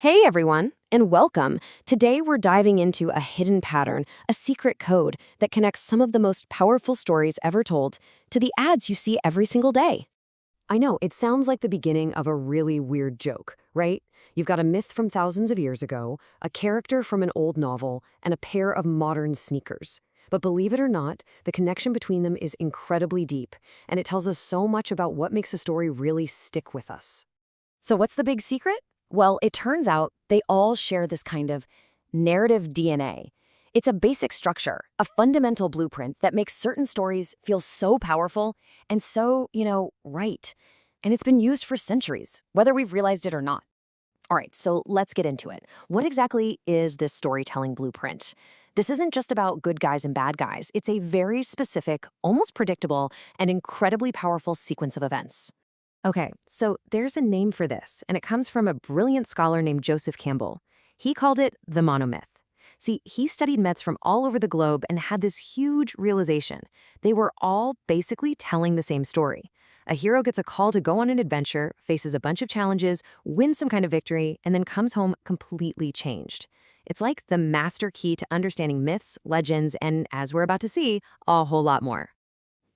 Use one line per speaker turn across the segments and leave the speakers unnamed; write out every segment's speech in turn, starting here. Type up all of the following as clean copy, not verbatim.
Hey everyone, and welcome. Today we're diving into a hidden pattern, a secret code that connects some of the most powerful stories ever told to the ads you see every single day. I know, it sounds like the beginning of a really weird joke, right? You've got a myth from thousands of years ago, a character from an old novel, and a pair of modern sneakers. But believe it or not, the connection between them is incredibly deep, and it tells us so much about what makes a story really stick with us. So what's the big secret? Well, it turns out they all share this kind of narrative DNA. It's a basic structure, a fundamental blueprint that makes certain stories feel so powerful and so, right. And it's been used for centuries, whether we've realized it or not. All right, so let's get into it. What exactly is this storytelling blueprint? This isn't just about good guys and bad guys. It's a very specific, almost predictable, and incredibly powerful sequence of events. Okay, so there's a name for this, and it comes from a brilliant scholar named Joseph Campbell. He called it the monomyth. See, he studied myths from all over the globe and had this huge realization. They were all basically telling the same story. A hero gets a call to go on an adventure, faces a bunch of challenges, wins some kind of victory, and then comes home completely changed. It's like the master key to understanding myths, legends, and, as we're about to see, a whole lot more.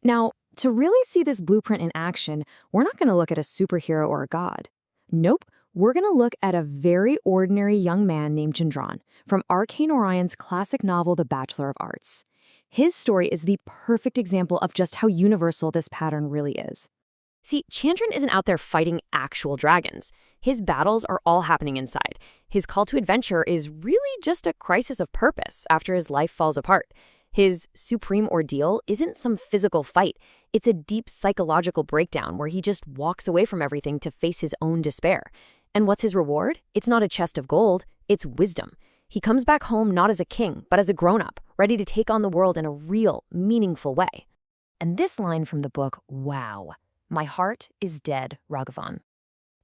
Now, to really see this blueprint in action, we're not going to look at a superhero or a god. Nope, we're going to look at a very ordinary young man named Gendron from Arcane Orion's classic novel, The Bachelor of Arts. His story is the perfect example of just how universal this pattern really is. See, Chandran isn't out there fighting actual dragons. His battles are all happening inside. His call to adventure is really just a crisis of purpose after his life falls apart. His supreme ordeal isn't some physical fight. It's a deep psychological breakdown where he just walks away from everything to face his own despair. And what's his reward? It's not a chest of gold, it's wisdom. He comes back home not as a king, but as a grown-up, ready to take on the world in a real, meaningful way. And this line from the book, wow, my heart is dead, Raghavan.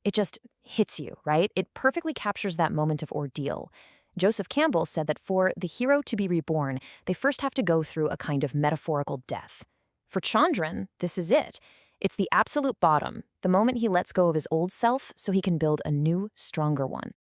It just hits you, right? It perfectly captures that moment of ordeal. Joseph Campbell said that for the hero to be reborn, they first have to go through a kind of metaphorical death. For Chandran, this is it. It's the absolute bottom, the moment he lets go of his old self so he can build a new, stronger one.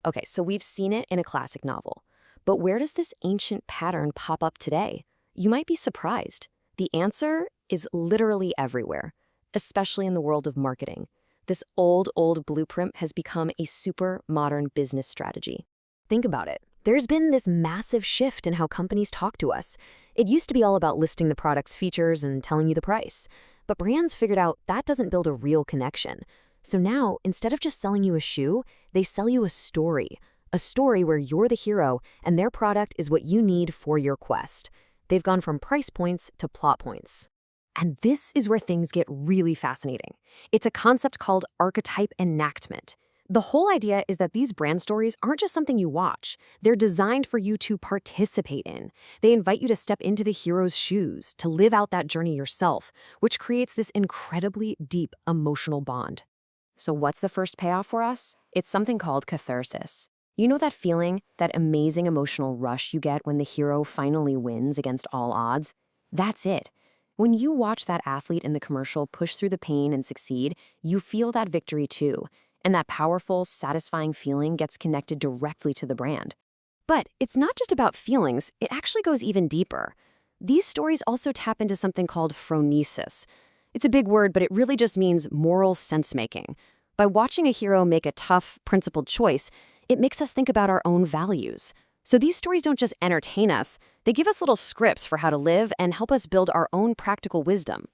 Okay, so we've seen it in a classic novel. But where does this ancient pattern pop up today? You might be surprised. The answer is literally everywhere, especially in the world of marketing. This old blueprint has become a super modern business strategy. Think about it. There's been this massive shift in how companies talk to us. It used to be all about listing the product's features and telling you the price. But brands figured out that doesn't build a real connection. So now, instead of just selling you a shoe, they sell you a story. A story where you're the hero and their product is what you need for your quest. They've gone from price points to plot points. And this is where things get really fascinating. It's a concept called archetype enactment. The whole idea is that these brand stories aren't just something you watch. They're designed for you to participate in. They invite you to step into the hero's shoes, to live out that journey yourself, which creates this incredibly deep emotional bond. So what's the first payoff for us? It's something called catharsis. You know that feeling, that amazing emotional rush you get when the hero finally wins against all odds? That's it. When you watch that athlete in the commercial push through the pain and succeed, you feel that victory too. And that powerful, satisfying feeling gets connected directly to the brand. But it's not just about feelings, it actually goes even deeper. These stories also tap into something called phronesis. It's a big word, but it really just means moral sense-making. By watching a hero make a tough, principled choice, it makes us think about our own values. So these stories don't just entertain us, they give us little scripts for how to live and help us build our own practical wisdom.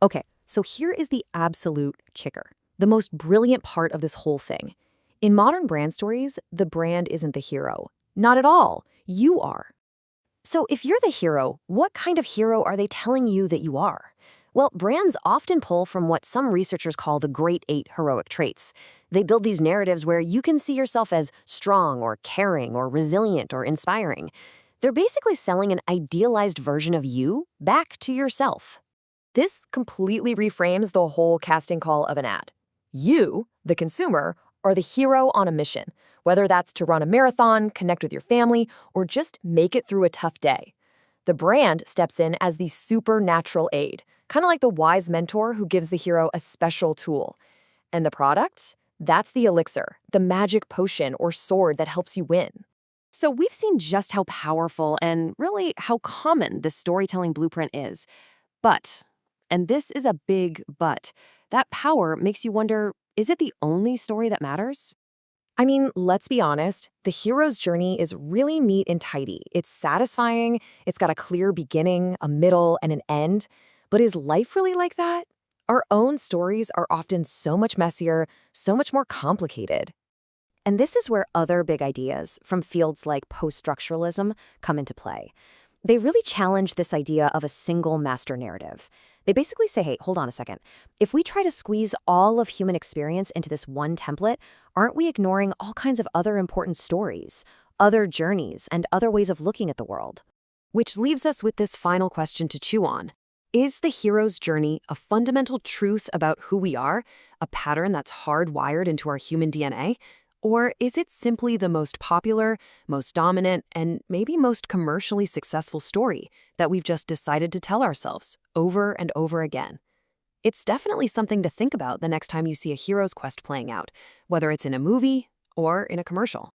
Okay, so here is the absolute kicker. The most brilliant part of this whole thing. In modern brand stories, the brand isn't the hero. Not at all. You are. So if you're the hero, what kind of hero are they telling you that you are? Well, brands often pull from what some researchers call the Great 8 heroic traits. They build these narratives where you can see yourself as strong or caring or resilient or inspiring. They're basically selling an idealized version of you back to yourself. This completely reframes the whole casting call of an ad. You, the consumer, are the hero on a mission, whether that's to run a marathon, connect with your family, or just make it through a tough day. The brand steps in as the supernatural aid, kind of like the wise mentor who gives the hero a special tool. And the product? That's the elixir, the magic potion or sword that helps you win.
So we've seen just how powerful and really how common this storytelling blueprint is. But, and this is a big but, that power makes you wonder, is it the only story that matters?
I mean, let's be honest, the hero's journey is really neat and tidy. It's satisfying, it's got a clear beginning, a middle, and an end. But is life really like that? Our own stories are often so much messier, so much more complicated. And this is where other big ideas from fields like post-structuralism come into play. They really challenge this idea of a single master narrative. They basically say, hey, hold on a second. If we try to squeeze all of human experience into this one template, aren't we ignoring all kinds of other important stories, other journeys, and other ways of looking at the world? Which leaves us with this final question to chew on. Is the hero's journey a fundamental truth about who we are, a pattern that's hardwired into our human DNA? Or is it simply the most popular, most dominant, and maybe most commercially successful story that we've just decided to tell ourselves over and over again? It's definitely something to think about the next time you see a hero's quest playing out, whether it's in a movie or in a commercial.